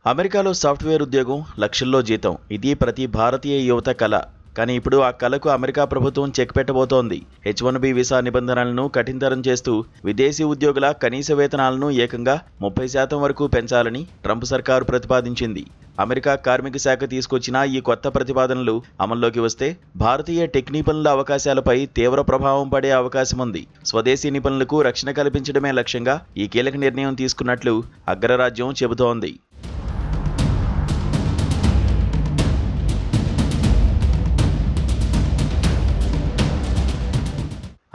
అమెరికాలో సాఫ్ట్వేర్ ఉద్యోగం, లక్షల్లో జీతం. ఇది ప్రతి భారతీయ యువత కల. కానీ ఇప్పుడు ఆ కలకు అమెరికా ప్రభుత్వం చెక్ పెట్టబోతోంది. H-1B వీసా నిబంధనలను కఠినతరం చేస్తూ విదేశీ ఉద్యోగుల కనీస వేతనాలను ఏకంగా 30% వరకు పెంచాలని ట్రంప్ సర్కారు ప్రతిపాదించింది. అమెరికా కార్మిక శాఖ తీసుకొచ్చిన ఈ కొత్త ప్రతిపాదనలు అమల్లోకి వస్తే భారతీయ టెక్ నిపుణుల అవకాశాలపై తీవ్ర ప్రభావం పడే అవకాశం ఉంది. స్వదేశీ నిపుణులకు రక్షణ కల్పించడమే లక్ష్యంగా ఈ కీలక నిర్ణయం తీసుకున్నట్లు అగ్రరాజ్యం చెబుతోంది.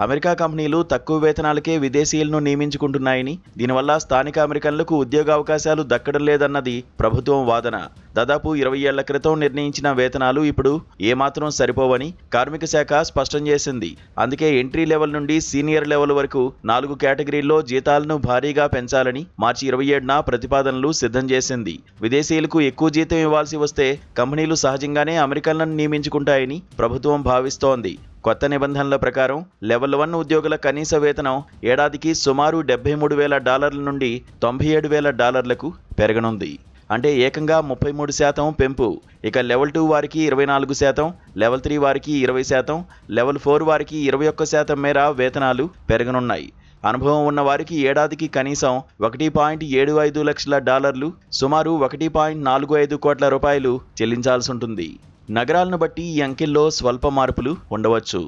అమెరికా కంపెనీలు తక్కువ వేతనాలకే విదేశీయులను నియమించుకుంటున్నాయని, దీనివల్ల స్థానిక అమెరికన్లకు ఉద్యోగ అవకాశాలు దక్కడం లేదన్నది ప్రభుత్వం వాదన. దాదాపు 20 ఏళ్ల క్రితం నిర్ణయించిన వేతనాలు ఇప్పుడు ఏమాత్రం సరిపోవని కార్మిక శాఖ స్పష్టం చేసింది. అందుకే ఎంట్రీ లెవెల్ నుండి సీనియర్ లెవెల్ వరకు 4 కేటగిరీల్లో జీతాలను భారీగా పెంచాలని మార్చి 27న ప్రతిపాదనలు సిద్ధం చేసింది. విదేశీయులకు ఎక్కువ జీతం ఇవ్వాల్సి వస్తే కంపెనీలు సహజంగానే అమెరికన్లను నియమించుకుంటాయని ప్రభుత్వం భావిస్తోంది. కొత్త నిబంధనల ప్రకారం లెవెల్ 1 ఉద్యోగుల కనీస వేతనం ఏడాదికి సుమారు $73,000 నుండి $97,000లకు పెరగనుంది. అంటే ఏకంగా 33% పెంపు. ఇక లెవెల్ 2 వారికి 24%, లెవెల్ 3 వారికి 20%, లెవెల్ 4 వారికి 21% మేర వేతనాలు పెరగనున్నాయి. అనుభవం ఉన్న వారికి ఏడాదికి కనీసం $1.75 లక్షల, సుమారు $1.45 కోట్ల రూపాయలు చెల్లించాల్సి ఉంటుంది. నగరాలను బట్టి ఈ అంకెల్లో స్వల్ప మార్పులు ఉండవచ్చు.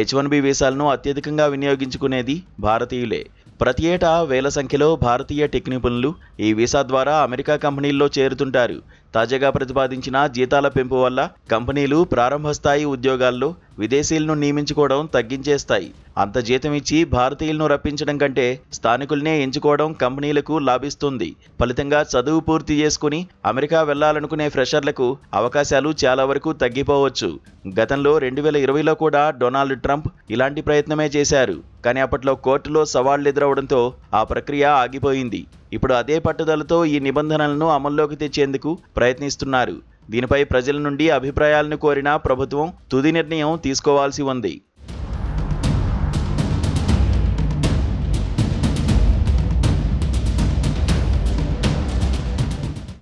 H-1B వీసాలను అత్యధికంగా వినియోగించుకునేది భారతీయులే. ప్రతి ఏటా వేల సంఖ్యలో భారతీయ టెక్ నిపుణులు ఈ వీసా ద్వారా అమెరికా కంపెనీల్లో చేరుతుంటారు. తాజాగా ప్రతిపాదించిన జీతాల పెంపు వల్ల కంపెనీలు ప్రారంభ స్థాయి ఉద్యోగాల్లో విదేశీయులను నియమించుకోవడం తగ్గించేస్తాయి. అంత జీతం ఇచ్చి భారతీయులను రప్పించడం కంటే స్థానికుల్నే ఎంచుకోవడం కంపెనీలకు లాభిస్తుంది. ఫలితంగా చదువు పూర్తి చేసుకుని అమెరికా వెళ్లాలనుకునే ఫ్రెషర్లకు అవకాశాలు చాలా వరకు తగ్గిపోవచ్చు. గతంలో 2020లో కూడా డొనాల్డ్ ట్రంప్ ఇలాంటి ప్రయత్నమే చేశారు. కానీ అప్పట్లో కోర్టులో సవాళ్లు ఎదురవడంతో ఆ ప్రక్రియ ఆగిపోయింది. ఇప్పుడు అదే పట్టుదలతో ఈ నిబంధనలను అమల్లోకి తెచ్చేందుకు ప్రయత్నిస్తున్నారు. దీనిపై ప్రజల నుండి అభిప్రాయాలను కోరిన ప్రభుత్వం తుది నిర్ణయం తీసుకోవాల్సి ఉంది.